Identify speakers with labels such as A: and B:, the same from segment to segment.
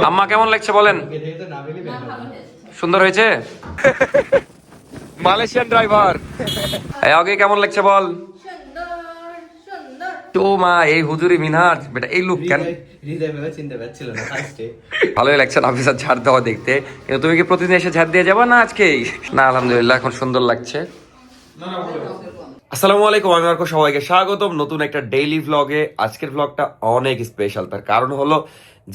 A: আম্মা কেমন লাগছে বলেন? সুন্দর হয়েছে। মালয়েশিয়ান ড্রাইভার আগে কেমন লাগছে বল? তো মা এই হুজুরি মিনহাজ বেটা এই লুক কেন? ভালোই লাগছে নাফিসার ঝাড় দেওয়া দেখতে, কিন্তু তুমি কি প্রতিদিন এসে ঝাড় দিয়ে যাবা না আজকেই? না আলহামদুলিল্লাহ এখন সুন্দর লাগছে। আসসালামু আলাইকুম, আমি মার্কো, সবাইকে স্বাগতম নতুন একটা ডেইলি ভ্লগে। আজকের ভ্লগটা অনেক স্পেশাল, তার কারণ হলো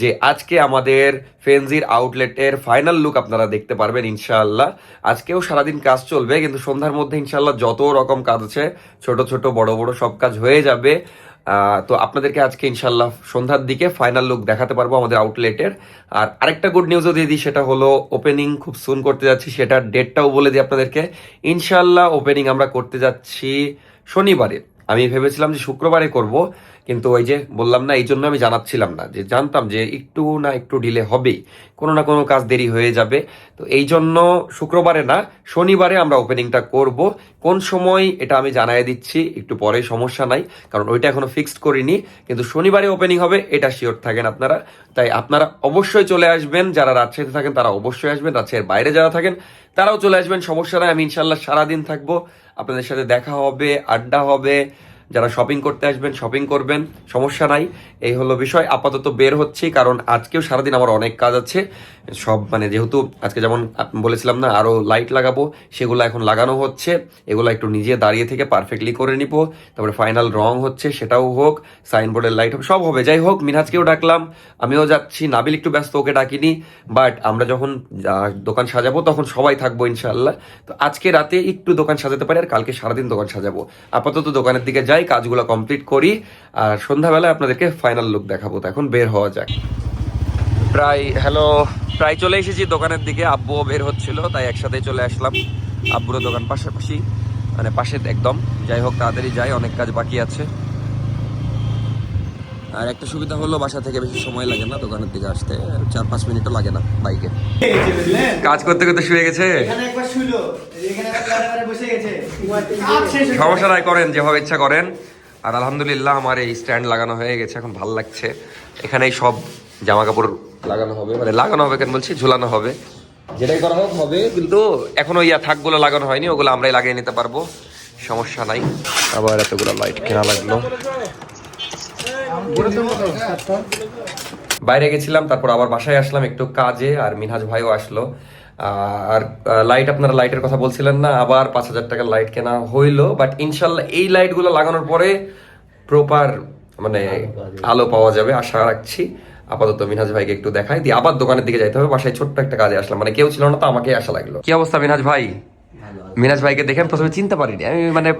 A: যে আজকে আমাদের ফেনজির আউটলেটের ফাইনাল লুক আপনারা দেখতে পারবেন ইনশাআল্লাহ। আজকেও সারাদিন কাজ চলবে, কিন্তু সন্ধ্যার মধ্যে ইনশাআল্লাহ যত রকম কাজ আছে ছোট ছোট বড় বড় সব কাজ হয়ে যাবে। তো আপনাদেরকে আজকে ইনশাআল্লাহ সন্ধ্যার দিকে ফাইনাল লুক দেখাতে পারবো আমাদের আউটলেটের। আর আরেকটা গুড নিউজও দিয়ে দিই, সেটা হলো ওপেনিং খুব সুন করতে যাচ্ছি, সেটার ডেটটাও বলে দিই আপনাদেরকে। ইনশাআল্লাহ ওপেনিং আমরা করতে যাচ্ছি শনিবারে। আমি ভেবেছিলাম যে শুক্রবারে করব, কিন্তু ওই যে বললাম না, এই জন্য আমি জানাচ্ছিলাম না, যে জানতাম যে একটু না একটু ডিলে হবেই, কোনো না কোনো কাজ দেরি হয়ে যাবে। তো এই জন্য শুক্রবারে না শনিবারে আমরা ওপেনিংটা করব। কোন সময় এটা আমি জানাই দিচ্ছি একটু পরে, সমস্যা নাই, কারণ ওইটা এখনো ফিক্সড করিনি। কিন্তু শনিবারে ওপেনিং হবে এটা শিওর থাকেন আপনারা। তাই আপনারা অবশ্যই চলে আসবেন, যারা রাজশাহীতে থাকেন তারা অবশ্যই আসবেন, রাজশাহীর বাইরে যারা থাকেন তারাও চলে আসবেন, সমস্যা নাই। আমি ইনশাল্লাহ সারাদিন থাকবো, আপনাদের সাথে দেখা হবে, আড্ডা হবে। যারা শপিং করতে আসবেন শপিং করবেন, সমস্যা নাই। এই হলো বিষয়। আপাতত বের হচ্ছি, কারণ আজকেও সারাদিন আমার অনেক কাজ আছে সব, মানে যেহেতু আজকে যেমন বলেছিলাম না আরো লাইট লাগাবো, সেগুলো এখন লাগানো হচ্ছে। এগুলো একটু নিজে দাঁড়িয়ে থেকে পারফেক্টলি করে নিব। তারপরে ফাইনাল রং হচ্ছে, সেটাও হোক, সাইনবোর্ডের লাইট হবে, সব হবে। যাই হোক, মিনহাজকেও ডাকলাম, আমিও যাচ্ছি। নাবিল একটু ব্যস্ত, ওকে ডাকিনি, বাট আমরা যখন দোকান সাজাবো তখন সবাই থাকবো ইনশাআল্লাহ। তো আজকে রাতে একটু দোকান সাজাতে পারি, আর কালকে সারাদিন দোকান সাজাবো। আপাতত দোকানের দিকে যাই, কাজগুলো কমপ্লিট করি, আর সন্ধ্যাবেলায় আপনাদেরকে ফাইনাল লুক দেখাবো। তো এখন বের হওয়া যাক। প্রায় চলে এসেছি দোকানের দিকে। আব্বুও বের হচ্ছিল, তাই একসাথে চলে আসলাম। আব্বুরও দোকান পাশাপাশি, মানে পাশে একদম। যাই হোক, তাড়াতাড়ি যাই, অনেক কাজ বাকি আছে। আর একটা সুবিধা হলো বাসা থেকে বেশি সময় লাগে না দোকানের দিকে আসতে, 4-5 মিনিটও লাগে না বাইকে। কাজ করতে করতে শুয়ে গেছে, সমস্যা নাই, করেন যেভাবে ইচ্ছা করেন। আর আলহামদুলিল্লাহ আমার এই স্ট্যান্ড লাগানো হয়ে গেছে, এখন ভালো লাগছে। এখানেই সব জামা কাপড় লাগানো হবে, মানে লাগানো হবে কেন বলছি, ঝুলানো হবে। যেটাই করা হোক হবে, কিন্তু এখনো থাকগুলো লাগানো হয়নি, ওগুলো আমরাই লাগিয়ে নিতে পারবো, সমস্যা নাই। আবার এতগুলো লাইট কেনা লাগলো। বাইরে গেছিলাম, তারপর আবার বাসায় আসলাম একটু কাজে, আর মিনহাজ ভাইও আসলো। আর লাইট, আপনারা লাইটের কথা বলছিলেন না, আবার 5,000 টাকার লাইট কেনা হইলো। বাট ইনশাল্লাহ এই লাইটগুলো লাগানোর পরে প্রপার মানে আলো পাওয়া যাবে আশা রাখছি। আপাতত মিনহাজ ভাইকে একটু দেখাই দিয়ে আবার দোকানের দিকে যাইতে হবে। বাসায় ছোট্ট একটা কাজে আসলাম, মানে কেউ ছিল না তো আমাকে আসা লাগলো। কি অবস্থা মিনহাজ ভাই? মিনহাজ ভাইকে দেখে আমি প্রথমে চিনতে পারিনি, আমি মানে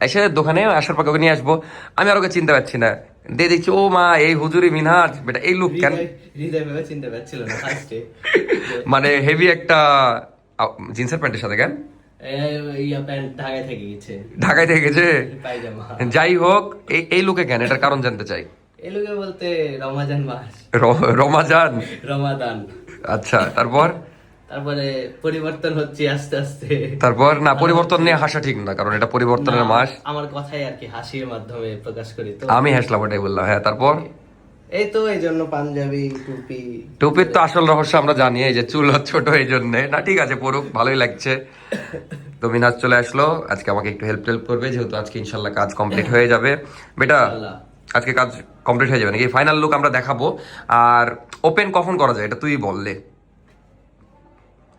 A: এসে দোকানে আসার পর ওকে নিয়ে আসবো, আমি আর ওকে চিনতে পারছি না। দিয়ে দেখছি ও মা এই হুজুরি মিনহাজ বেটা এই লুক কেন?
B: চিনতে পারছিল না ফার্স্টে।
A: মানে হেভি একটা জিন্সের প্যান্টের সাথে কেন? ঢাকায় থেকে গেছে। যাই হোক, এই লুকে কেন, এটার কারণ জানতে চাই।
B: এই লুকে বলতে রমাজান মাস।
A: রমাজান,
B: রমাদান।
A: আচ্ছা, তারপরে
B: পরিবর্তন হচ্ছে আস্তে আস্তে।
A: তারপর না, পরিবর্তন নিয়ে হাসা ঠিক না, কারণ এটা পরিবর্তনের মাস।
B: আমার কথাই আর কি হাসির মাধ্যমে প্রকাশ করি তো।
A: আমি হাসলাম, ওটাই বললাম। হ্যাঁ, তারপর
B: এই তো এই জন্য পাঞ্জাবি
A: টুপির তো আসল রহস্য আমরা জানি, এই যে চুল ছোট এই জন্য না। ঠিক আছে, পড়ুক, ভালোই লাগছে। তো মিনহাজ চলে আসলো, আজকে আমাকে একটু হেল্প করবে, যেহেতু আজকে ইনশাল্লাহ কাজ কমপ্লিট হয়ে যাবে। বেটা আজকে কাজ কমপ্লিট হয়ে যাবে নাকি? ফাইনাল লুক আমরা দেখাবো। আর ওপেন কখন করা যায় এটা তুই বললে,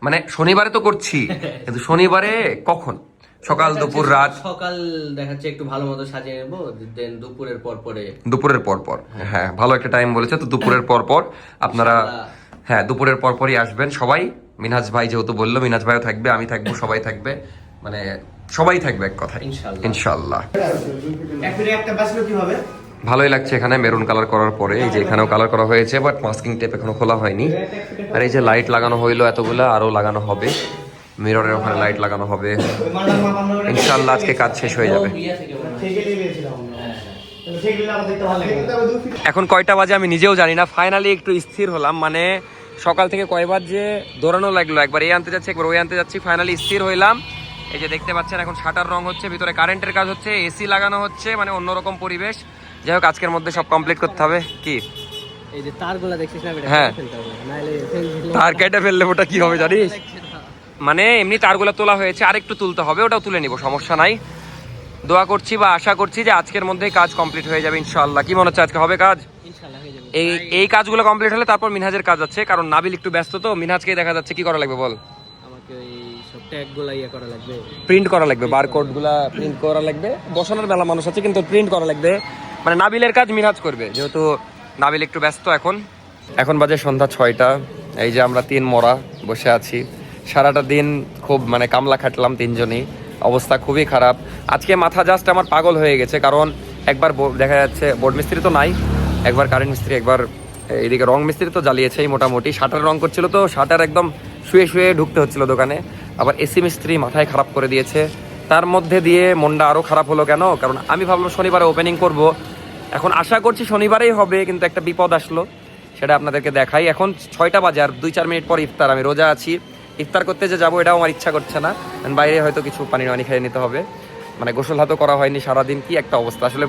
A: মানে শনিবারে তো করছি, কিন্তু শনিবারে কখন? সকাল, দুপুর, রাত?
B: সকাল দেখাচ্ছে একটু ভালো মতো সাজিয়ে নেবো, দেন দুপুরের
A: পর। হ্যাঁ, ভালো একটা টাইম বলেছে। তো দুপুরের পর আপনারা, হ্যাঁ দুপুরের পরই আসবেন সবাই। মিনহাজ ভাই যেহেতু বললো, মিনহাজ ভাইও থাকবে, আমি থাকবো, সবাই থাকবে, মানে সবাই থাকবে এক কথা ইনশাল্লাহ। ভালোই লাগছে এখানে মেরুন কালার করার পরে। এই যে এখানেও কালার করা হয়েছে, বাট মাস্কিং টেপ এখনো খোলা হয়নি। আর এই যে লাইট লাগানো হইলো এতগুলো, আরো লাগানো হবে। মিররের ওখানে লাইট লাগানো হবে ইনশাল্লাহ। আজকে কাজ শেষ হয়ে যাবে। এখন কয়টা বাজে আমি নিজেও জানি না। ফাইনালি একটু স্থির হলাম, মানে সকাল থেকে কয়বার যে দৌড়ানো লাগলো, একবার এই আনতে যাচ্ছি, একবার ওই আনতে যাচ্ছি, ফাইনালি স্থির হইলাম। এই যে দেখতে পাচ্ছেন এখন শাটার রং হচ্ছে, ভিতরে কারেন্টের কাজ হচ্ছে, এসি লাগানো হচ্ছে, মানে অন্যরকম পরিবেশ। যাই হোক, আজকের মধ্যে সব কমপ্লিট করতে হবে। কি
B: এই যে তারগুলা দেখছিস না, এটা
A: হ্যাঁ।
B: কেটে ফেলতে হবে, নাহলে ফেললে
A: তার কেটে ফেললে ওটা কি হবে জানিস? মানে এমনি তারগুলো তোলা হয়েছে, আর একটু তুলতে হবে, ওটাও তুলে নিব, সমস্যা নাই। দোয়া করছি বা আশা করছি যে আজকের মধ্যেই কাজ কমপ্লিট হয়ে যাবে ইনশাআল্লাহ। কি মনে হচ্ছে আজকে হবে কাজ?
B: ইনশাআল্লাহ হয়ে যাবে।
A: এই এই কাজগুলো কমপ্লিট হলে তারপর মিনহাজের কাজ আছে, কারণ নাবিল একটু ব্যস্ত, তো মিনহাজকে দেখা যাচ্ছে কি করা লাগবে বল?
B: আমাকে ওই সব ট্যাগগুলা ইয়ে করা লাগবে,
A: প্রিন্ট করা লাগবে, বারকোড গুলা প্রিন্ট করা লাগবে। বসানোর বেলা মানুষ আছে, কিন্তু প্রিন্ট করা লাগবে। মানে নাবিলের কাজ মিনহাজ করবে, যেহেতু নাবিল একটু ব্যস্ত এখন। এখন বাজে সন্ধ্যা 6টা। এই যে আমরা 3 মোড়া বসে আছি, সারাটা দিন খুব মানে কামলা খাটলাম তিনজনই, অবস্থা খুবই খারাপ। আজকে মাথা জাস্ট আমার পাগল হয়ে গেছে, কারণ একবার দেখা যাচ্ছে বোর্ড মিস্ত্রি তো নাই, একবার কারেন্ট মিস্ত্রি, একবার এইদিকে রং মিস্ত্রি তো জ্বালিয়েছেই মোটামুটি। শাটার রং করছিল, তো শাটার একদম শুয়ে শুয়ে ঢুকতে হচ্ছিল দোকানে। আবার এসি মিস্ত্রি মাথায় খারাপ করে দিয়েছে। তার মধ্যে দিয়ে মনটা আরও খারাপ হলো কেন, কারণ আমি ভাবলাম শনিবারে ওপেনিং করব, এখন আশা করছি শনিবারেই হবে, কিন্তু একটা বিপদ আসলো, সেটা আপনাদেরকে দেখাই। এখন 6টা বাজে, আর 2-4 মিনিট পর ইফতার। আমি রোজা আছি, ইফতার করতে যে যাবো এটাও আমার ইচ্ছা করছে না, বাইরে হয়তো কিছু পানি খেয়ে নিতে হবে। মানে গোসল হাতও করা হয়নি সারাদিন, কি একটা অবস্থা আসলে,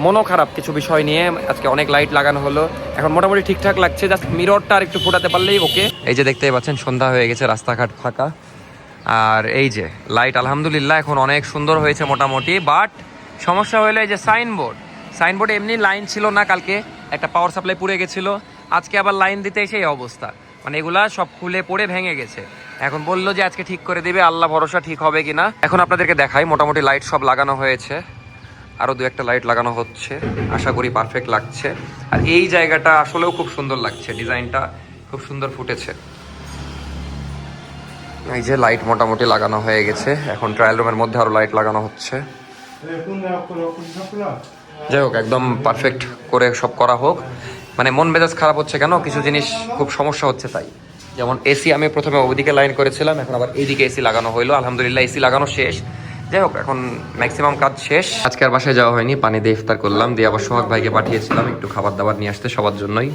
A: মনও খারাপ কিছু বিষয় নিয়ে। আজকে অনেক লাইট লাগানো হলো, এখন মোটামুটি ঠিকঠাক লাগছে, জাস্ট মিররটা আর একটু ফোটাতে পারলেই ওকে। এই যে দেখতেই পাচ্ছেন সন্ধ্যা হয়ে গেছে, রাস্তাঘাট ফাঁকা, আর এই যে লাইট আলহামদুলিল্লাহ এখন অনেক সুন্দর হয়েছে মোটামুটি। বাট সমস্যা হলো এই যে সাইনবোর্ডে এমনি লাইন ছিল না, কালকে একটা পাওয়ার সাপ্লাই পুড়ে গেছিলো, আজকে আবার লাইন দিতে এসে এই অবস্থা, মানে এগুলা সব খুলে পড়ে ভেঙে গেছে। এখন বললো যে আজকে ঠিক করে দিবে, আল্লাহ ভরসা ঠিক হবে কিনা। এখন আপনাদেরকে দেখাই, মোটামুটি লাইট সব লাগানো হয়েছে, আরও 2-1টা লাইট লাগানো হচ্ছে, আশা করি পারফেক্ট লাগছে। আর এই জায়গাটা আসলেও খুব সুন্দর লাগছে, ডিজাইনটা খুব সুন্দর ফুটেছে। এই যে লাইট মোটামুটি লাগানো হয়ে গেছে, এখন ট্রায়াল রুমের মধ্যে আরও লাইট লাগানো হচ্ছে। যাই হোক, একদম পারফেক্ট করে সব করা হোক। মানে মন মেজাজ খারাপ হচ্ছে কেন, কিছু জিনিস খুব সমস্যা হচ্ছে তাই। যেমন এসি আমি প্রথমে ওইদিকে লাইন করেছিলাম, এখন আবার এইদিকে এসি লাগানো হইলো, আলহামদুলিল্লাহ এসি লাগানো শেষ। যাই হোক, এখন ম্যাক্সিমাম কাজ শেষ। আজকে আর বাসায় যাওয়া হয়নি, পানি দিয়ে ইফতার করলাম, দিয়ে আবার সোহাগ ভাইকে পাঠিয়েছিলাম একটু খাবার দাবার নিয়ে আসতে সবার জন্যই।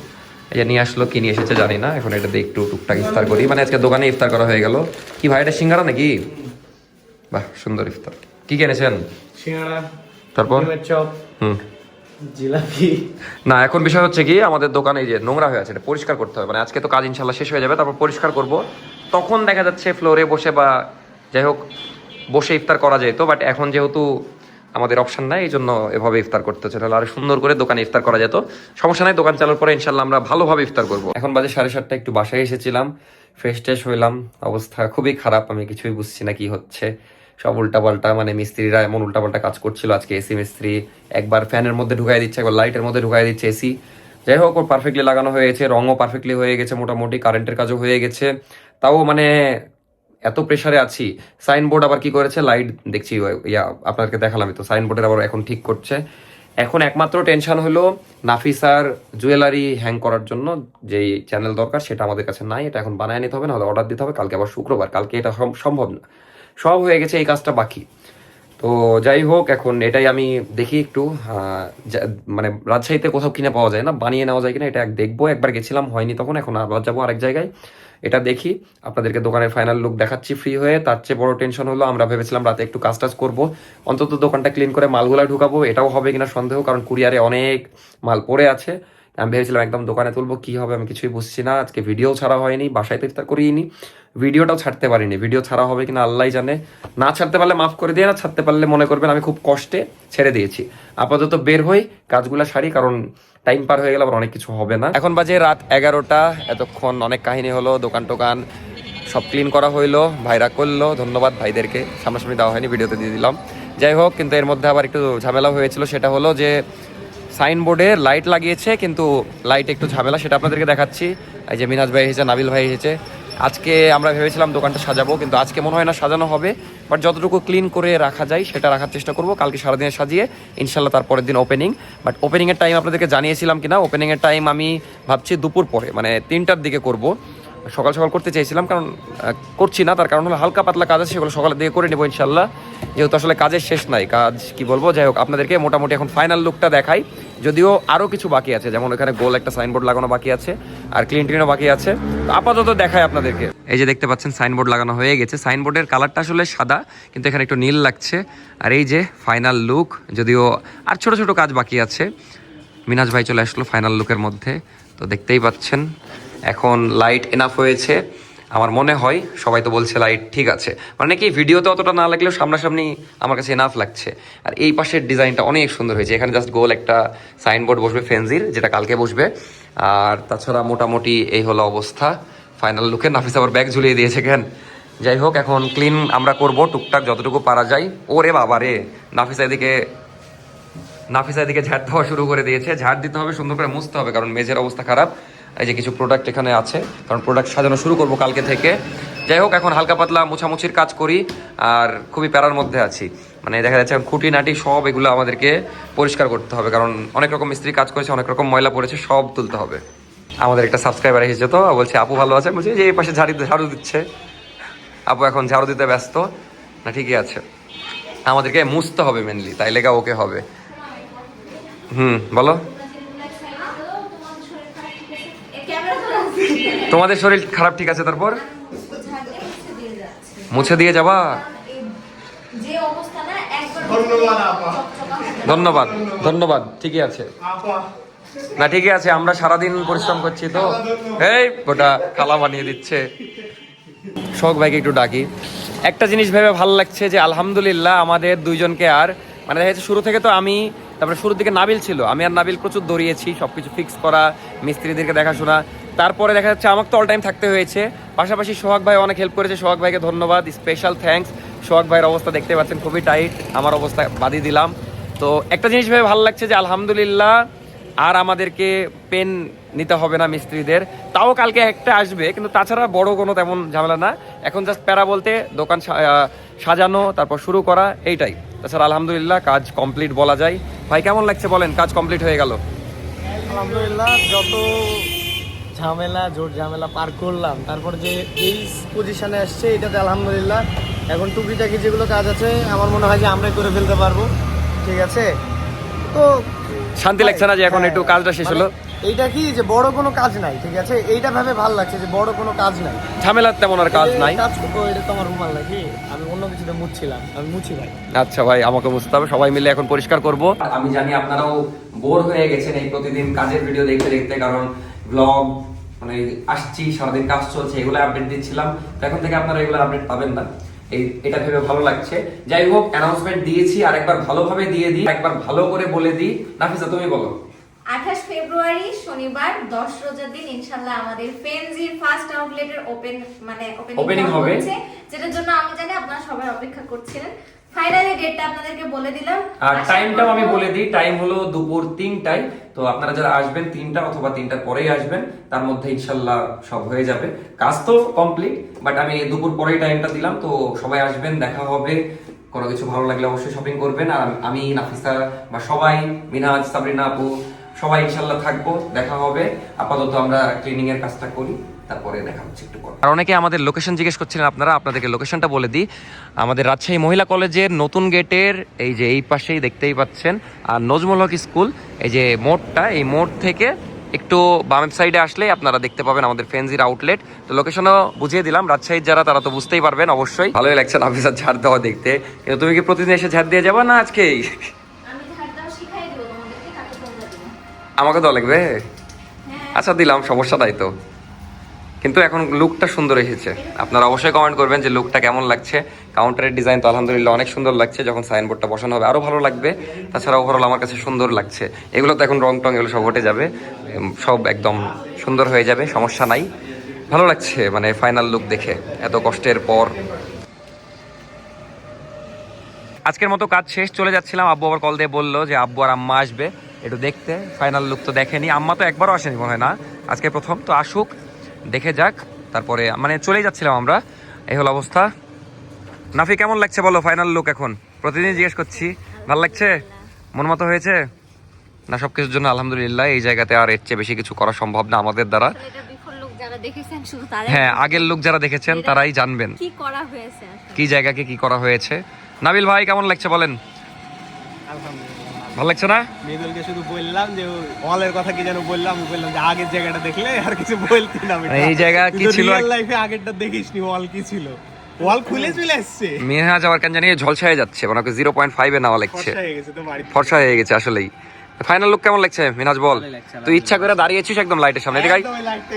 A: এই যে নিয়ে আসলো, কি নিয়ে এসেছে জানি না, এখন এটা দিয়ে একটু টুকটাক ইফতার করি। মানে আজকে দোকানে ইফতার করা হয়ে গেল। কি ভাই, এটা সিঙ্গারা নাকি? বাহ, সুন্দর ইফতার। কি কিনেছেন?
B: সিঙ্গাড়া,
A: তারপর
B: চপ,
A: হুম
B: জিলাপি।
A: না, এখন বিষয় হচ্ছে কি, আমাদের দোকানে এই যে নোংরা হয়ে আছে, এটা পরিষ্কার করতে হবে। মানে আজকে তো কাজ ইনশাল্লাহ শেষ হয়ে যাবে, তারপর পরিষ্কার করব, তখন দেখা যাচ্ছে ফ্লোরে বসে বা যাই হোক বসে ইফতার করা যেত। বাট এখন যেহেতু আমাদের অপশন নাই, এই জন্য এভাবে ইফতার করতে হচ্ছে, তাহলে আরো সুন্দর করে দোকানে ইফতার করা যেত। সমস্যা নাই, দোকান চালুর পরে ইনশাল্লাহ আমরা ভালোভাবে ইফতার করবো। এখন বাজে 7:30, একটু বাসায় এসেছিলাম, ফ্রেশ ট্রেশ হইলাম, অবস্থা খুবই খারাপ, আমি কিছুই বুঝছি না কি হচ্ছে, সব উল্টাপাল্টা। মানে মিস্ত্রিরা এমন উল্টাপাল্টা কাজ করছিল আজকে। এসি মিস্ত্রি একবার ফ্যানের মধ্যে ঢুকাই দিচ্ছে, একবার লাইটের মধ্যে ঢুকাই দিচ্ছে এসি। যাই হোক, ওর পারফেক্টলি লাগানো হয়েছে, রঙও পারফেক্টলি হয়ে গেছে, মোটামুটি কারেন্টের কাজও হয়ে গেছে। তাও মানে এত প্রেসারে আছি। সাইনবোর্ড আবার কি করেছে, লাইট দেখছি আপনাকে দেখালামই তো, সাইনবোর্ডের আবার এখন ঠিক করছে। এখন একমাত্র টেনশন হলো নাফিসার জুয়েলারি হ্যাং করার জন্য যেই চ্যানেল দরকার, সেটা আমাদের কাছে নাই, এটা এখন বানায় নিতে হবে, নাহলে অর্ডার দিতে হবে। কালকে আবার শুক্রবার, কালকে এটা সম্ভব না, সব হয়ে গেছে, এই কাজটা বাকি। তো যাই হোক, এখন এটাই আমি দেখি একটু মানে রাজশাহীতে কোথাও কিনে পাওয়া যায় না, বানিয়ে নেওয়া যায় কিনা এটা দেখবো। একবার গেছিলাম, হয়নি তখন, এখন আবার যাবো আরেক জায়গায়, এটা দেখি। আপনাদেরকে দোকানের ফাইনাল লুক দেখাচ্ছি ফ্রি হয়ে। তার চেয়ে বড় টেনশন হলো, আমরা ভেবেছিলাম রাতে একটু কাজ টাজ করবো, অন্তত দোকানটা ক্লিন করে মালগুলা ঢুকাবো, এটাও হবে কিনা সন্দেহ, কারণ কুরিয়ারে অনেক মাল পড়ে আছে। আমি ভেবেছিলাম একদম দোকানে তুলবো, কি হবে আমি কিছুই বুঝছি না। আজকে ভিডিও ছাড়া হয়নি, বাসায় তো ইফতার করিনি, ভিডিওটাও ছাড়তে পারিনি, ভিডিও ছাড়া হবে কিনা আল্লাহ জানে। না ছাড়তে পারলে মাফ করে দিয়ে, না ছাড়তে পারলে মনে করবেন আমি খুব কষ্টে ছেড়ে দিয়েছি। আপাতত বের হই, কাজগুলো সারি, কারণ টাইম পার হয়ে গেলে আবার অনেক কিছু হবে না। এখন বাজে রাত 11টা, এতক্ষণ অনেক কাহিনী হলো, দোকান টোকান সব ক্লিন করা হইলো, ভাইরা করলো, ধন্যবাদ ভাইদেরকে, সামনাসামনি দেওয়া হয়নি, ভিডিওতে দিয়ে দিলাম। যাই হোক, কিন্তু এর মধ্যে আবার একটু ঝামেলা হয়েছিল, সেটা হলো যে সাইনবোর্ডে লাইট লাগিয়েছে, কিন্তু লাইট একটু ঝামেলা, সেটা আপনাদেরকে দেখাচ্ছি। এই যে মিনাজ ভাই এসেছে, নাবিল ভাই এসেছে। আজকে আমরা ভেবেছিলাম দোকানটা সাজাবো, কিন্তু আজকে মনে হয় না সাজানো হবে, বাট যতটুকু ক্লিন করে রাখা যায় সেটা রাখার চেষ্টা করবো। কালকে সারাদিনে সাজিয়ে ইনশাল্লাহ তারপরের দিন ওপেনিং। বাট ওপেনিংয়ের টাইম আপনাদেরকে জানিয়েছিলাম কিনা, ওপেনিংয়ের টাইম আমি ভাবছি দুপুর পরে, মানে 3টার দিকে করব। সকাল সকাল করতে চাইছিলাম, কারণ করছি না, তার কারণ হলো হালকা পাতলা কাজ আছে, সেগুলো সকালের দিকে করে নেবো ইনশাল্লাহ, যেহেতু আসলে কাজের শেষ নাই, কাজ কি বলবো। যাই হোক, আপনাদেরকে মোটামুটি এখন ফাইনাল লুকটা দেখাই, যদিও আরও কিছু বাকি আছে, যেমন ওখানে গোল একটা সাইনবোর্ড লাগানো বাকি আছে, আর ক্লিন টিনও বাকি আছে। আপাতত দেখাই আপনাদেরকে। এই যে দেখতে পাচ্ছেন সাইনবোর্ড লাগানো হয়ে গেছে, সাইনবোর্ডের কালারটা আসলে সাদা, কিন্তু এখানে একটু নীল লাগছে। আর এই যে ফাইনাল লুক, যদিও আর ছোট ছোট কাজ বাকি আছে। মিনাজ ভাই চলে আসলো ফাইনাল লুকের মধ্যে। তো দেখতেই পাচ্ছেন এখন লাইট এনাফ হয়েছে আমার মনে হয়, সবাই তো বলছে লাইট ঠিক আছে, মানে কি ভিডিওতে অতটা না লাগলেও সামনাসামনি আমার কাছে এনাফ লাগছে। আর এই পাশের ডিজাইনটা অনেক সুন্দর হয়েছে, এখানে জাস্ট গোল একটা সাইনবোর্ড বসবে ফেনজির, যেটা কালকে বসবে। আর তাছাড়া মোটামুটি এই হলো অবস্থা ফাইনাল লুকে। নাফিস আবার ব্যাগ ঝুলিয়ে দিয়েছে কেন, যাই হোক এখন ক্লিন আমরা করব টুকটাক যতটুকু পারা যায়। ওরে বাবা রে, নাফিসা এদিকে ঝাড় দেওয়া শুরু করে দিয়েছে। ঝাড় দিতে হবে, সুন্দর করে মুছতে হবে, কারণ মেঝের অবস্থা খারাপ। এই যে কিছু প্রোডাক্ট এখানে আছে, কারণ প্রোডাক্ট সাজানো শুরু করব কালকে থেকে। যাই হোক এখন হালকা পাতলা মোছামুছির কাজ করি, আর খুবই প্যারার মধ্যে আছি। মানে দেখা যাচ্ছে খুঁটিনাটি সব এগুলো আমাদেরকে পরিষ্কার করতে হবে, কারণ অনেক রকম মিস্ত্রি কাজ করেছে, অনেক রকম ময়লা পড়েছে, সব তুলতে হবে। আমাদের একটা সাবস্ক্রাইবার এসেছে, তো বলছে আপু ভালো আছে, বলছে যে এই পাশে ঝাড়ু দিচ্ছে। আপু এখন ঝাড়ু দিতে ব্যস্ত না, ঠিকই আছে, আমাদেরকে মুছতে হবে মেনলি, তাই লেগা ওকে হবে। বলো, তোমাদের শরীর খারাপ ঠিক আছে, তারপর মুছে দিয়ে যাবা? ধন্যবাদ ধন্যবাদ, ঠিকই আছে না, ঠিকই আছে, আমরা সারাদিন পরিশ্রম করছি তো। এই গোটা কালা বানিয়ে দিচ্ছে। শখ ভাইকে একটু ডাকি। একটা জিনিস ভেবে ভালো লাগছে যে আলহামদুলিল্লাহ আমাদের দুইজনকে আর মানে দেখা যাচ্ছে শুরু থেকে তো আমি, তারপরে শুরুর দিকে নাবিল ছিল, আমি আর নাবিল প্রচুর দৌড়িয়েছি সব কিছু ফিক্স করা, মিস্ত্রিদেরকে দেখাশোনা। তারপরে দেখা যাচ্ছে আমাকে তো অল টাইম থাকতে হয়েছে, পাশাপাশি সোহাগ ভাই অনেক হেল্প করেছে, সোহাগ ভাইকে ধন্যবাদ, স্পেশাল থ্যাঙ্কস। সোহাগ ভাইয়ের অবস্থা দেখতে পাচ্ছেন খুবই টাইট, আমার অবস্থা বাদই দিলাম। তো একটা জিনিস ভেবে ভালো লাগছে যে আলহামদুলিল্লাহ আর আমাদেরকে পেন নিতে হবে না মিস্ত্রিদের। তাও কালকে একটা আসবে, কিন্তু তাছাড়া বড় কোনো তেমন ঝামেলা না। এখন জাস্ট প্যারা বলতে দোকান সাজানো, তারপর শুরু করা, এইটাই। তাছাড়া আলহামদুলিল্লাহ কাজ কমপ্লিট বলা যায়। ভাই কেমন লাগছে বলেন, কাজ কমপ্লিট হয়ে গেল?
C: আলহামদুলিল্লাহ, যত ঝামেলা জোর ঝামেলা পার করলাম, তারপর যে এই পজিশনে আসছে এটাতে আলহামদুলিল্লাহ। এখন টুকিটাকি যেগুলো কাজ আছে আমার মনে হয় যে আমরাই করে ফেলতে পারবো, ঠিক আছে। তো
A: শান্তি লাগছে না যে এখন একটু কাজটা শেষ হলো?
C: এইটা কি যে বড় কোনো কাজ নাই, ঠিক আছে, এইটা ভাবে ভালো লাগছে যে বড় কোনো কাজ নাই,
A: ঝামেলার তেমন আর কাজ নাই।
C: কাজ করবো, এটা তো আমার রুমাল নাকি, আমি অন্য কিছুতে মুছছিলাম, আমি মুছি ভাই।
A: আচ্ছা ভাই, আমাকে বুঝতে হবে, সবাই মিলে এখন পরিষ্কার করব। আমি জানি আপনারাও বোর হয়ে গেছেন এই প্রতিদিন কাজের ভিডিও দেখতে দেখতে, কারণ ব্লগ মানে আসছি, সারাদিন কাজ চলছে, এগুলো আপডেট দিচ্ছিলাম। তো এখন থেকে আপনারা এগুলো আপডেট পাবেন না, এটা ভেবে ভালো লাগছে। যাই হোক অ্যানাউন্সমেন্ট দিয়েছি, আর একবার ভালোভাবে দিয়ে দিই, একবার ভালো করে বলে দিই। নাফিসা তুমি বলো।
D: 28 ফেব্রুয়ারি শনিবার 10 রোজার দিন ইনশাআল্লাহ আমাদের ফেনজির ফার্স্ট আউটলেটের ওপেনিং হবে, যেটার জন্য আমি জানি আপনারা সবাই অপেক্ষা করছিলেন। ফাইনালি ডেটটা আপনাদেরকে বলে দিলাম,
A: আর টাইমটাও আমি বলে দিই, টাইম হলো দুপুর 3টায়। তো আপনারা যারা আসবেন 3টা অথবা 3টার পরেই আসবেন, তার মধ্যে ইনশাল্লাহ সব হয়ে যাবে। কাজ তো কমপ্লিট, বাট আমি দুপুর পরেই টাইমটা দিলাম। তো সবাই আসবেন, দেখা হবে, কোনো কিছু ভালো লাগলে অবশ্যই শপিং করবেন। আর আমি, নাফিসা বা সবাই, মিনহাজ, সাবরিনা আপু, সবাই ইনশাল্লাহ থাকবো, দেখা হবে। আপাতত আমরা ক্লিনিং এর কাজটা করি, তারপরে দেখা হচ্ছে একটু পরে। আর অনেকে আমাদের লোকেশন জিজ্ঞেস করছিলেন, আপনাদেরকে লোকেশনটা বলে দিই। আমাদের রাজশাহী মহিলা কলেজের নতুন গেটের এই যে এই পাশেই দেখতেই পাচ্ছেন, আর নজমুল হক স্কুল, এই যে মোড়টা, এই মোড় থেকে একটু বামের সাইডে আসলে আপনারা দেখতে পাবেন আমাদের ফেনজির আউটলেট। তো লোকেশনও বুঝিয়ে দিলাম, রাজশাহীর যারা তারা তো বুঝতেই পারবেন অবশ্যই। ভালোই লাগছে অফিসার ঝাড় দেওয়া দেখতে, কিন্তু তুমি কি প্রতিদিন এসে ঝাড় দিয়ে যাবা না আজকেই?
D: আমি ধারটাও শিখাই দেব তোমাদেরকে, তাকে তোমরা দিও।
A: আমাকে দেওয়া লাগবে? আচ্ছা দিলাম, সমস্যা নাই তো। কিন্তু এখন লুকটা সুন্দর এসেছে, আপনারা অবশ্যই কমেন্ট করবেন যে লুকটা কেমন লাগছে। কাউন্টারের ডিজাইন তো আলহামদুলিল্লাহ অনেক সুন্দর লাগছে, যখন সাইনবোর্ডটা বসানো হবে আরও ভালো লাগবে। তাছাড়া ওভারঅল আমার কাছে সুন্দর লাগছে। এগুলো তো এখন রং টং এগুলো সব উঠে যাবে, সব একদম সুন্দর হয়ে যাবে, সমস্যা নাই। ভালো লাগছে মানে ফাইনাল লুক দেখে, এত কষ্টের পর। আজকের মতো কাজ শেষ, চলে যাচ্ছিলাম। আব্বু আবার কল দিয়ে বললো যে আব্বু আর আম্মা আসবে একটু দেখতে, ফাইনাল লুক তো দেখেনি। আম্মা তো একবারও আসেনি মনে হয় না, আজকে প্রথম। তো আসুক, দেখে যাক, তারপরে মানে চলেই যাচ্ছিলাম আমরা। এই হলো অবস্থা। নাফি কেমন লাগছে বলো ফাইনাল লুক? এখন প্রতিদিন জিজ্ঞেস করছি, ভালো লাগছে? মন মতো হয়েছে না? সবকিছুর জন্য আলহামদুলিল্লাহ। এই জায়গাতে আর এর চেয়ে বেশি কিছু করা সম্ভব না আমাদের দ্বারা। হ্যাঁ, আগের লোক যারা দেখেছেন তারাই জানবেন
D: কি করা হয়েছে,
A: কি জায়গাকে কি করা হয়েছে। নাবিল ভাই কেমন লাগছে বলেন? ভালো লাগছে না?
C: মেয়েদেরকে শুধু বললাম যে ওয়ালের কথা কি যেন বললাম, বললাম যে আগের জায়গাটা দেখলে আর কিছু বলতি না।
A: এই জায়গা কি ছিল
C: রিয়েল লাইফে আগেরটা দেখিসনি, ওয়াল কি ছিল, ওয়াল খুলে চলে আসছে।
A: মিনহাজ আবার কেন জানি ঝলসায় যাচ্ছে, মানে 0.5 এ নেওয়া লাগছে,
C: ফর্সা হয়ে গেছে তো বাড়ি,
A: ফর্সা হয়ে গেছে আসলেই। ফাইনাল লুক কেমন লাগছে মিনাজ বল?
B: ভালোই লাগছে,
A: তুই ইচ্ছা করে দাঁড়িয়েছিস একদম লাইটের সামনে, এদিকে আয়।
C: একদম ওই লাইটটা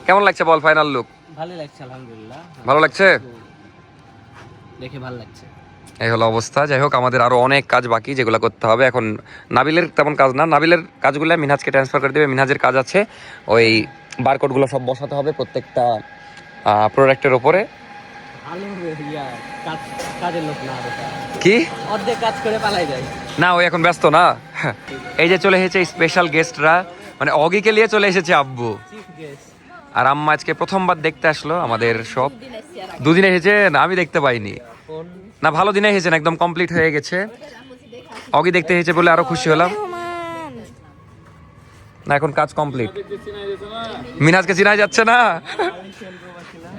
A: কেমন লাগছে বল ফাইনাল লুক?
B: ভালোই লাগছে আলহামদুলিল্লাহ,
A: ভালো লাগছে?
B: দেখে ভালো লাগছে।
A: এই হলো অবস্থা। যাই হোক, আমাদের আরো অনেক কাজ বাকি যেগুলো করতে হবে। এখন নাবিলের তেমন কাজ না, নাবিলের কাজগুলো মিনহাজকে ট্রান্সফার করে দেবে। মিনহাজের কাজ আছে ওই বারকোডগুলো সব বসাতে হবে প্রত্যেকটা প্রোডাক্টের ওপরে।
B: ভালো কাজের লোক না,
A: কি
B: অর্ধেক কাজ করে পালাই যায়।
A: না, ওই এখন ব্যস্ত না। এই যে চলে এসেছে স্পেশাল গেস্টরা, মানে অগিকে নিয়ে চলে এসেছে আব্বু আর আম্মা। আজকে প্রথমবার দেখতে আসলো আমাদের সব। দুদিন এসেছে না, আমি দেখতে পাইনি। না, ভালো দিনে এসেছেন, একদম কমপ্লিট হয়ে গেছে। অগি দেখতে এসেছে বলে আরো খুশি হলাম। না, এখন কাজ কমপ্লিট। মিনাজকে চিনা যাচ্ছে না,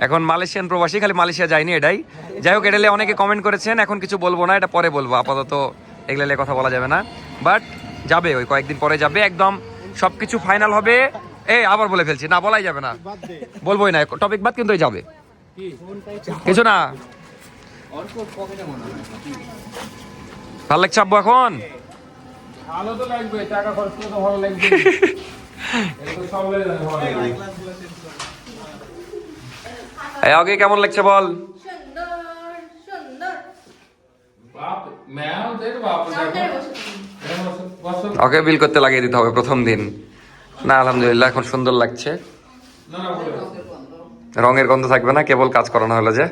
A: এখন মালয়েশিয়ান প্রবাসী, খালি মালয়েশিয়া যায়নি এটাই। যাই হোক, এটা নিয়ে অনেকে কমেন্ট করেছেন, এখন কিছু বলবো না, এটা পরে বলবো। আপাতত এগুলো নিয়ে কথা বলা যাবে না, বাট যাবে, ওই কয়েকদিন পরে যাবে, একদম সবকিছু ফাইনাল হবে। আবার বলে ফেলছি, না বলাই যাবে না, বলবোই না, টপিক বাদ, কিন্তু যাবে কিছু না। ভালো লাগছে আব্বু এখন?
E: ভালো তো লাগবে, টাকা খরচ করে তো ভালো লাগবে। এগুলো সব লেগে যাবে, ভালো লাগবে।
A: আগে কেমন লাগছে বল?
D: সুন্দর সুন্দর।
E: বাপ ম্যাও দেখ, বাপ
D: সামনে বসে
E: বসো।
A: ওকে বিল করতে লাগিয়ে দিতে হবে প্রথম দিন। না, আলহামদুলিল্লাহ এখন সুন্দর লাগছে।
E: না না বলে
A: রঙের গন্ধ থাকবে না, কেবল কাজ করানো হলো যে।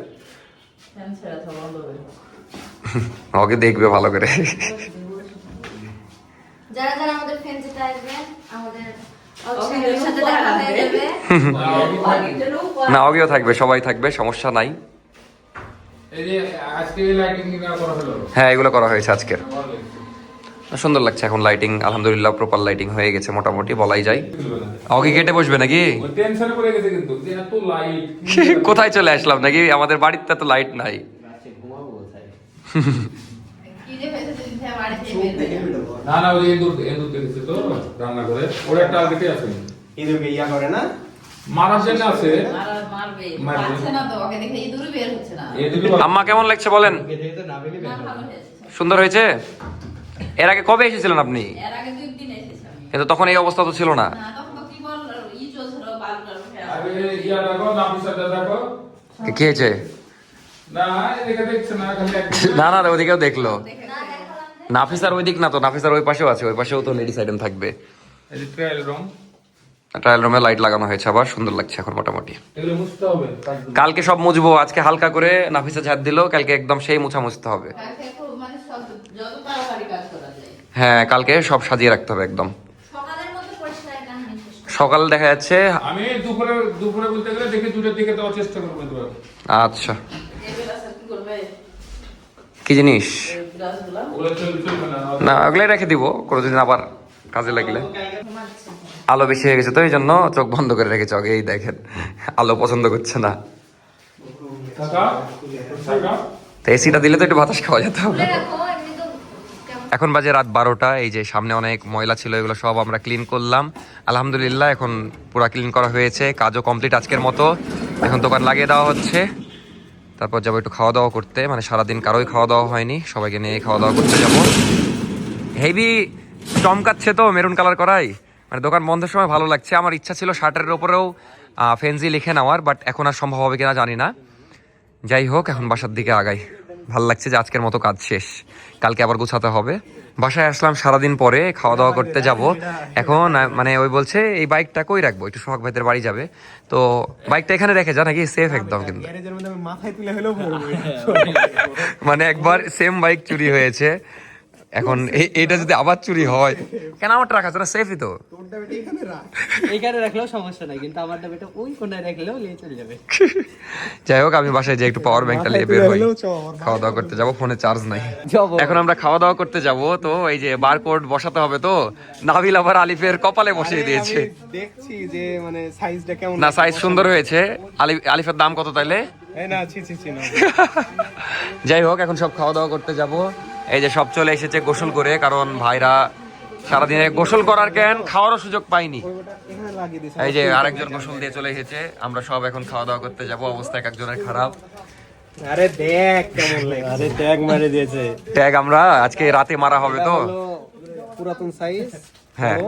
A: ওকে দেখবে ভালো করে।
D: যারা যারা আমাদের ফ্রেন্ডসিতে আসবে, আমাদের অবশ্যই সাথে দেখা হয়ে যাবে।
A: না, অগিও থাকবে, সবাই থাকবে, সমস্যা নাই।
E: এই যে আজকে লাইটিং করা হলো,
A: হ্যাঁ, এগুলো করা হয়েছে আজকের। সুন্দর লাগছে এখন লাইটিং, আলহামদুলিল্লাহ প্রপার লাইটিং হয়ে গেছে মোটামুটি, বলাই যায়। অগি কেটে বসবে নাকি?
E: ওই টেনশনে পড়ে গেছে কিন্তু, যে এত লাইট
A: কোথায় চলে আসলাম নাকি? আমাদের বাড়িতে তো লাইট নাই।
E: না না, ওই এন্দুর দেখেছে তো রান্না করে, ওর একটা আগেতে আছে,
C: ইঁদুরকে ইয়া করে না,
E: মারার জন্য আছে।
F: মারবে,
E: মারবে।
F: পারছে না তো, ওকে দেখে ইঁদুরই বের হচ্ছে না।
E: এই দুটো
A: আম্মা কেমন লাগছে বলেন?
F: না, ভালো হয়েছে।
A: সুন্দর হয়েছে। এর আগে কবে এসেছিলেন আপনি?
F: এর আগে 2 দিন এসেছি আমি।
A: কিন্তু তখন এই অবস্থা তো ছিল না।
F: না, তখন তো কি বল, চলছিল, বালুটার ফেরা।
E: আরে ইয়া দেখো, নাফিসাটা দেখো।
A: কি হয়েছে?
E: না, এদিকে দেখছে না, খালি এক
A: না না, ওদিকেও দেখলো।
D: না দেখালাম যে
A: নাফিসার ওই দিক না তো, নাফিসার ওই পাশেও আছে, ওই পাশেও তো লেডিস আইটেম থাকবে।
E: এই যে ট্রায়াল রুম,
A: ট্রায়াল রুমে লাইট লাগানো হয়েছে আবার, সুন্দর লাগছে এখন মোটামুটি।
E: এগুলো মুছতে হবে।
A: কালকে সব মুছবো, আজকে হালকা করে নাফিসা ঝাড় দিল, কালকে একদম সেই মুছা মুছতে হবে।
F: কালকে খুব মানে যত তাড়াতাড়ি কাজ করা যায়।
A: হ্যাঁ, কালকে সব সাজিয়ে রাখতে হবে একদম।
D: সকালের মধ্যে পরিষ্কার কাহিনী শেষ করব।
A: সকাল দেখা যাচ্ছে।
E: আমি দুপুরে বলতে গেলে দেখি 2টার দিকে দেওয়ার চেষ্টা করবো এবার।
A: আচ্ছা,
F: এই বেলাসা কি করবে?
A: কি জিনিস?
F: এই ব্রাশগুলো
E: ওগুলো চলবে না।
A: না, ওগুলাই রেখে দিব, কোনোদিন আবার কাজে লাগলে। আলো বেশি হয়ে গেছে তো, এই জন্য চোখ বন্ধ করে রেখেছে ওকে। এই দেখেন, আলো পছন্দ করছে না।
E: টাকা টাকা
A: তো এসিটা দিলে তো একটু বাতাস খাওয়া যেত।
D: খুলে রাখো, এমনি তো কেমন
A: এখন বাজে রাত 12টা। এই যে সামনে অনেক ময়লা ছিল, এগুলো সব আমরা ক্লিন করলাম আলহামদুলিল্লাহ। এখন পুরো ক্লিন করা হয়েছে, কাজও কমপ্লিট আজকের মতো। এখন দোকান লাগিয়ে দেওয়া হচ্ছে, তারপর যাবো একটু খাওয়া দাওয়া করতে। মানে সারাদিন কারোই খাওয়া দাওয়া হয়নি, সবাইকে নিয়ে খাওয়া দাওয়া করতে যাবো। হেভি চমকাচ্ছে তো মেরুন কালার করাই, মানে দোকান বন্ধের সময় ভালো লাগছে। আমার ইচ্ছা ছিল শার্টের ওপরেও ফেন্সি লিখে নেওয়ার, বাট এখন আর সম্ভব হবে কিনা জানি না। যাই হোক, এখন বাসার দিকে আগাই। ভাল লাগছে যে আজকের মতো কাজ শেষ, কালকে আবার গুছাতে হবে। বাসায় আসলাম সারাদিন পরে, খাওয়া দাওয়া করতে যাব এখন। মানে ওই বলছে এই বাইকটা কই রাখবো, একটু সোহাগ ভাইদের বাড়ি যাবে, তো বাইকটা এখানে রেখে যা নাকি, সেফ একদম। কিন্তু
C: গ্যারেজের মধ্যে আমি মাথায় তুলে হলেও পড়বো।
A: মানে একবার সেম বাইক চুরি হয়েছে, এখন এটা যদি আবার চুরি হয়, কেন আমারটা রাখা তোরা সেফই তো।
C: তোরটা বেটা এখানে রাখ।
B: এইখানে রাখলেও সমস্যা নাই, কিন্তু আমারটা বেটা ওই কোনায় রাখলেও নিয়ে চলে যাবে।
A: যাই হোক, আমি বাসায় যে একটু পাওয়ার ব্যাংকটা নিয়ে বের হই, খাওয়া দাওয়া করতে যাব। ফোনে চার্জ নাই,
B: যাবো।
A: এখন আমরা খাওয়া দাওয়া করতে যাব। তো এই যে বারকোড বসাতে হবে, তো নাবিল আবার আলিফের কপালে বসিয়ে দিয়েছে।
C: আমি দেখছি যে মানে সাইজটা কেমন।
A: না, সাইজ সুন্দর হয়েছে। আলিফের দাম কত তাইলে?
C: এই না, ছি না।
A: যাই হোক, এখন সব খাওয়া দাওয়া করতে যাব। এই যে সব চলে এসেছে গোসল করে, কারণ ভাইরা সারাদিনে গোসল করার কেন খাওয়ারও সুযোগ পাইনি।
C: এখানে লাগিয়ে দিছি।
A: এই যে আরেকজন গোসল দিয়ে চলে এসেছে, আমরা সব এখন খাওয়া দাওয়া করতে যাব। অবস্থা এক একজনের খারাপ।
C: আরে দেখ কেমন লাগে। আরে ট্যাগ মারে দিয়েছে।
A: ট্যাগ আমরা আজকে রাতে মারা হবে তো।
C: পুরাতন সাইজ।
A: হ্যাঁ।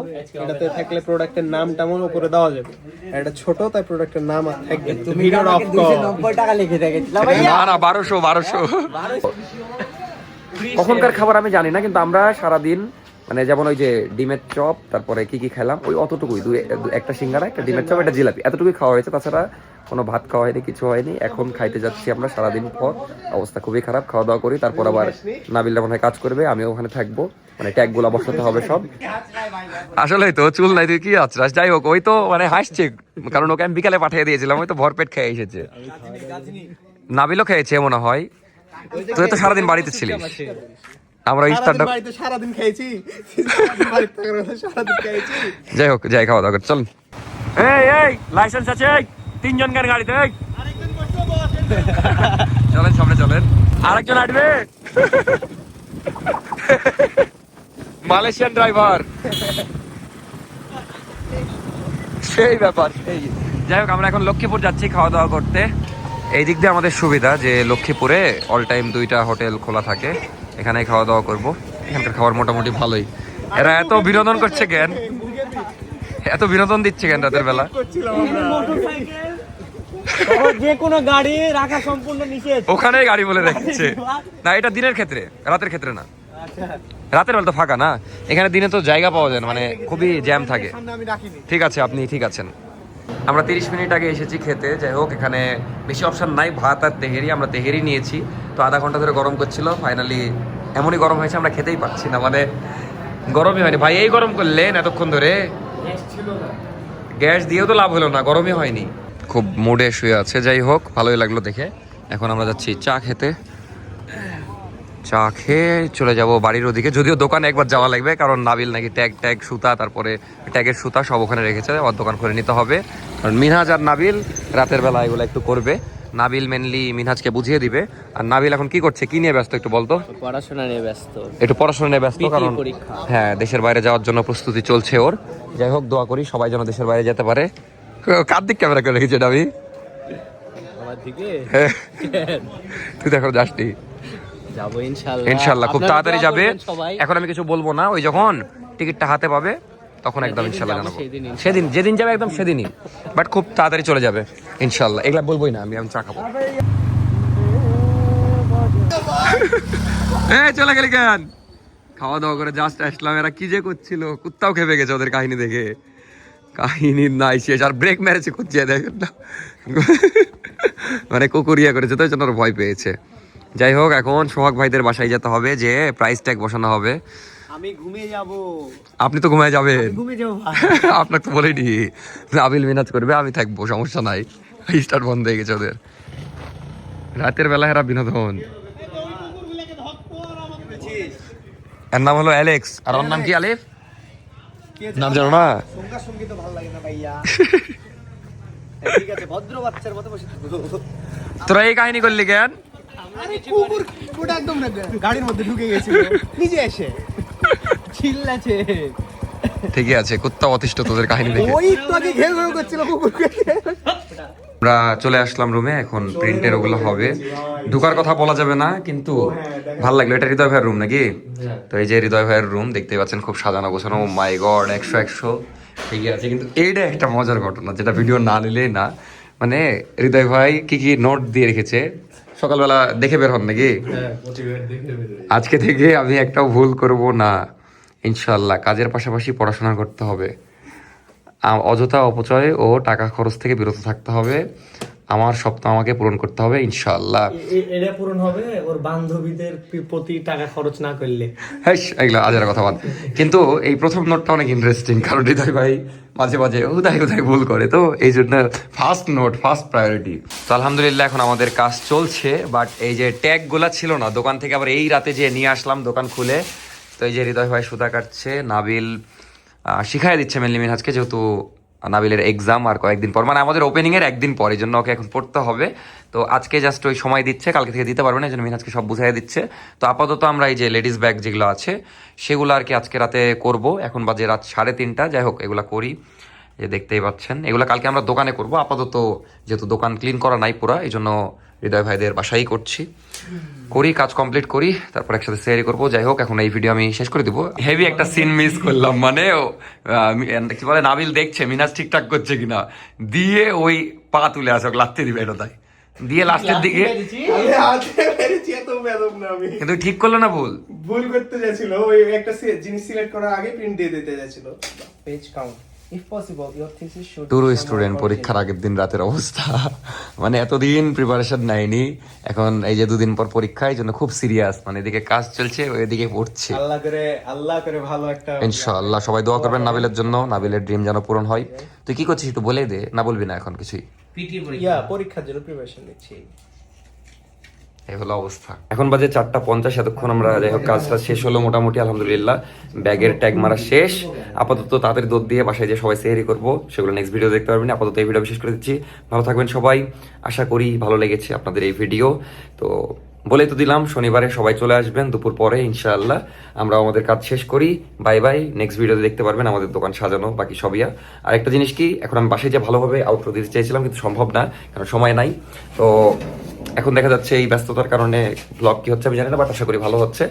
C: এটাতে থাকলে প্রোডাক্টের নাম টামন উপরে দেওয়া যাবে। আর এটা ছোট, তাই প্রোডাক্টের নাম আর থাকবে না। ভিডিওটা অফ করো। 290 টাকা লিখে থাকে।
A: না 1200 কখনকার খাবার আমি জানি না, কিন্তু আমরা সারাদিন মানে যেমন ওই যে ডিমের চপ, তারপরে কি কি খেলাম ওই অতটুকুই, একটা সিঙ্গারা, একটা ডিমের চপ, একটা জিলাপি, এতটুকুই খাওয়া হয়েছে। তাছাড়া কোনো ভাত খাওয়া হয়নি, কিছু হয়নি। এখন খাইতে যাচ্ছি আমরা সারাদিন পর, অবস্থা খুবই খারাপ। খাওয়া দাওয়া করি, তারপর আবার নাবিলরা মনে হয় কাজ করবে, আমিও ওখানে থাকবো, মানে ট্যাগ গুলা বসাতে হবে সব। আসলে তো চুল নাই, তুই কি আছরাস? যাই হোক, ওই তো মানে হাসছে, কারণ ওকে আমি বিকালে পাঠিয়ে দিয়েছিলাম, ওই তো ভরপেট খেয়ে এসেছে। নাবিলও খেয়েছে মনে হয়, তুই তো সারাদিন বাড়িতে ছিলিস। আমরা ইফতারটা
C: সারাদিন খেয়েছি।
A: যাই হোক, যাই খাওয়া দাওয়া করে চল। এই লাইসেন্স আছে 3 জন গান গাড়িতে, চলেন সামনে চলেন। আরেকজন আসবে, মালয়েশিয়ান ড্রাইভার, সেই ব্যাপার সেই। যাই হোক, আমরা এখন লক্ষ্মীপুর যাচ্ছি খাওয়া দাওয়া করতে। এই দিক দিয়ে আমাদের সুবিধা যে লক্ষ্মীপুরে অল টাইম 2টা হোটেল খোলা থাকে, এখানে খাওয়া দাওয়া করবো। এখানকার খাবার মোটামুটি ভালোই। এরা এত বিনোদন করছে কেন, এত বিনোদন দিচ্ছে কেন রাতের বেলা?
C: যে কোনো গাড়ি রাখা সম্পূর্ণ নিষেধ।
A: ওখানেই গাড়ি বলে দেখছে না, এটা দিনের ক্ষেত্রে, রাতের ক্ষেত্রে না। রাতের বেলা তো ফাঁকা না, এখানে দিনে তো জায়গা পাওয়া যায় না, মানে খুবই জ্যাম থাকে। ঠিক আছে, আপনি ঠিক আছেন। আমরা 30 মিনিট আগে এসেছি খেতে। যাই হোক, এখানে বেশি অপশন নাই, ভাত আর তেহেরি। আমরা তেহেরি নিয়েছি, তো আধা ঘন্টা ধরে গরম করছিল। ফাইনালি এমনই গরম হয়েছে আমরা খেতেই পারছি না, মানে গরমই হয়নি ভাই। এই গরম করলেন এতক্ষণ ধরে, গ্যাস দিয়েও তো লাভ হলো না, গরমই হয়নি। খুব মুডে শুয়ে আছে। যাই হোক, ভালোই লাগলো দেখে। এখন আমরা যাচ্ছি চা খেতে। চা খেয়ে চলে যাব বাড়ির ওদিকে, যদিও দোকানে একবার যাওয়া লাগবে, কারণ নাবিল নাকি ট্যাগ সুতা, তারপরে ট্যাগের সুতা সব ওখানে রেখেছে, ওর দোকান করে নিতে হবে। কারণ মিনহাজ আর নাবিল রাতের বেলা এগুলো একটু করবে। নাবিল মেনলি মিনহাজকে বুঝিয়ে দিবে। আর নাবিল এখন কি করছে, কি নিয়ে ব্যস্ত একটু বলতো?
B: পড়াশোনা নিয়ে ব্যস্ত,
A: একটু পড়াশোনা নিয়ে ব্যস্ত, কারণ
B: পরীক্ষা।
A: হ্যাঁ, দেশের বাইরে যাওয়ার জন্য প্রস্তুতি চলছে ওর। যাই হোক, দোয়া করি সবাই যেন দেশের বাইরে যেতে পারে। কার দিক ক্যামেরা করে রেখেছে নাবি?
B: আমার দিকে
A: তুই দেখো যাসনি?
B: যাবো ইনশাআল্লাহ,
A: ইনশাআল্লাহ খুব তাড়াতাড়ি যাবে।
B: সবাই।
A: এখন আমি কিছু বলবো না, ওই যখন টিকিটটা হাতে পাবে তখন একদম ইনশাআল্লাহ জানাবো। সেদিন যেদিন যাবে একদম সেদিনই, বাট খুব তাড়াতাড়ি চলে যাবে ইনশাআল্লাহ। এগুলা বলবোই না, আমি চা খাবো। চলে গেলি কেন? খাওয়া দাওয়া করে জাস্ট আসলাম। এরা কি যে করছিল, কুত্তাও খেপে গেছে ওদের কাহিনী দেখে। কাহিনী নাই শেষ, আর ব্রেক মেরেছে করছে দেখেন না, মানে কুকুরিয়া করেছে, তো ওই জন্য ওরা ভয় পেয়েছে। যাই হোক, এখন সোহাগ ভাইদের বাসায় যেতে হবে, যে প্রাইস ট্যাগ বসানো হবে।
C: আমি ঘুমিয়ে যাব।
A: আপনি তো ঘুমিয়ে যাবেন?
C: ঘুমিয়ে যাবো ভাই।
A: আপনাকে তো বলেনি, নাবিল মিনাজ করবে, আমি থাকবো, সমস্যা নাই। স্টার্ট বন্ধ হয়ে গেছে ওদের। রাতের বেলা এরা বিনোদন। এর নাম হলো অ্যালেক্স, আর ওর নাম কি? আলিফ নাম জানো না?
C: সঙ্গা সঙ্গী তো ভালো লাগে না ভাইয়া। ঠিক আছে, ভদ্র বাচ্চার মতো বসে থাকবো।
A: তোরা এই কাহিনী করলি কেন?
C: কুকুরটা একদম গাড়ির মধ্যে ঢুকে গেছিল নিজে এসে, চিল্লাছে।
A: ঠিকই আছে, কুত্তা অতিষ্ঠ তোদের কাহিনী দেখে।
C: ওই তো আগে ঘেউ ঘেউ করছিল কুকুরকে।
A: আমরা চলে আসলাম রুমে, এখন প্রিন্টের ওগুলো হবে। ঢুকার কথা বলা যাবে না, কিন্তু ভালো লাগলো। এটা হৃদয় ভাইয়ের রুম নাকি? তো এই যে হৃদয় ভাইয়ের রুম দেখতে পাচ্ছেন, খুব সাজানো গোছানো। মাই গড, 100 ঠিকই আছে। কিন্তু এইটা একটা মজার ঘটনা, যেটা ভিডিও না নিলেই না। মানে হৃদয় ভাই কি কি নোট দিয়ে রেখেছে, সকালবেলা দেখে বের হন নাকি? আজকে থেকে আমি একটাও ভুল করব না ইনশাল্লাহ। কাজের পাশাপাশি পড়াশোনা করতে হবে, অযথা অপচয় ও টাকা খরচ থেকে বিরত থাকতে হবে। আমার স্বপ্ন আমাকে পূরণ করতে হবে ইনশাআল্লাহ।
C: এটা পূরণ হবে ওর বান্ধবীদের প্রতি টাকা খরচ না করলে।
A: হ্যাঁ, এগুলো আজের কথা বাদ। কিন্তু এই প্রথম নোটটা অনেক ইন্টারেস্টিং, কারণ হৃদয় ভাই মাঝে মাঝে উদায় ভুল করে, তো এই জন্য ফার্স্ট নোট, ফার্স্ট প্রায়োরিটি। তো আলহামদুলিল্লাহ এখন আমাদের কাজ চলছে। বাট এই যে ট্যাগগুলা ছিল না দোকান থেকে, আবার এই রাতে যে নিয়ে আসলাম দোকান খুলে। তো এই যে হৃদয় ভাই সুতা কাটছে, নাবিল শিখাই দিচ্ছে মেনলি মিনহাজকে, যেহেতু নাবিলের এক্সাম আর কয়েকদিন পর, মানে আমাদের ওপেনিং এর একদিন পর, এই জন্য ওকে এখন পড়তে হবে। তো আজকে জাস্ট ওই সময় দিচ্ছে, কালকে থেকে দিতে পারবে না, এই জন্য মিনহাজকে সব বুঝাই দিচ্ছে। তো আপাতত আমরা এই যে লেডিস ব্যাগ যেগুলো আছে সেগুলো আর কি আজকে রাতে করব। এখন বাজে রাত 3:30। যাই হোক, এগুলা করি, যে দেখতেই পাচ্ছেন। এগুলো কালকে আমরা দোকানে করব। আপাতত যেহেতু দোকান ক্লিন করা নাই পুরা, এই জন্য হৃদয় ভাইদের বাসায় করছি, করি কাজ কমপ্লিট করি, তারপর একসাথে শেয়ার করবো। যাই হোক, এখন এই ভিডিও আমি শেষ করে দিব। হেভি একটা সিন মিস করলাম, মানে কি বলে, নাবিল দেখছে মিনাজ ঠিকঠাক করছে কিনা, দিয়ে ওই পা তুলে আসে, ওকে লাত্তি দিবে এটা, তাই দিয়ে লাস্টের দিকে কিন্তু ঠিক করলো না,
C: ভুল করতে যাচ্ছিল, ওই একটা জিনিস সিলেক্ট করার আগে প্রিন্ট দিয়ে দিতে যাচ্ছিল। Page count if possible your thesis should
A: true student পরীক্ষার আগের দিন রাতের অবস্থা, মানে এতদিন প্রিপারেশন নেয়নি, এখন এই যে 2 দিন পর পরীক্ষা, এই জন্য খুব সিরিয়াস, মানে এদিকে কাজ চলছে, ওইদিকে পড়ছে।
C: আল্লাহ করে ভালো একটা
A: ইনশাআল্লাহ সবাই দোয়া করবেন নাবিলের জন্য, নাবিলের ড্রিম যেন পূরণ হয়। তুই কি করছিস একটু বলে দে, না বলবি না এখন কিছুই?
B: পিটি পরীক্ষা
C: পরীক্ষার জন্য প্রিপারেশন নিচ্ছি।
A: এই হলো অবস্থা। এখন বাজে 4:50, এতক্ষণ আমরা যাই হোক কাজটা শেষ হলো মোটামুটি আলহামদুলিল্লাহ, ব্যাগের ট্যাগ মারা শেষ। আপাতত তাড়াতাড়ি দৌড় দিয়ে বাসায় যে সবাই সেহরি করবো, সেগুলো নেক্সট ভিডিও দেখতে পারবেন। আপাতত এই ভিডিও শেষ করে দিচ্ছি, ভালো থাকবেন সবাই, আশা করি ভালো লেগেছে আপনাদের এই ভিডিও। তো বলেই তো দিলাম, শনিবারে সবাই চলে আসবেন দুপুর পরে ইনশাআল্লাহ, আমরা আমাদের কাজ শেষ করি। বাই বাই, নেক্সট ভিডিওতে দেখতে পারবেন আমাদের দোকান সাজানো বাকি সবই। আর একটা জিনিস কি, এখন আমি বাসায় যে ভালোভাবে আউটরো দিতে চাইছিলাম, কিন্তু সম্ভব না, কারণ সময় নাই। তো এখন দেখা যাচ্ছে এই ব্যস্ততার কারণে ব্লগ কি হচ্ছে আমি জানি না, বাট আশা করি ভালো হচ্ছে।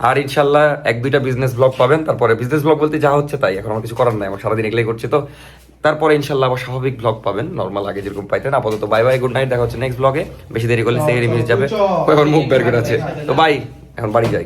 A: আর ইনশাল্লাহ 1-2টা বিজনেস ব্লগ পাবেন। তারপরে বিজনেস ব্লগ বলতে যা হচ্ছে তাই, এখন আমার কিছু করার নাই, আমার সারাদিন এগুলাই করছি। তো তারপরে ইনশাল্লাহ আবার স্বাভাবিক ব্লগ পাবেন, নর্মাল আগে যেরকম পাইতেন। আপাতত বাই বাই, গুড নাইট, দেখা হচ্ছে নেক্সট ব্লগে। বেশি দেরি করলে সেহরি মিস যাবে, ও এখন মুখ বের করে আছে। তো বাই, এখন বাড়ি যাই।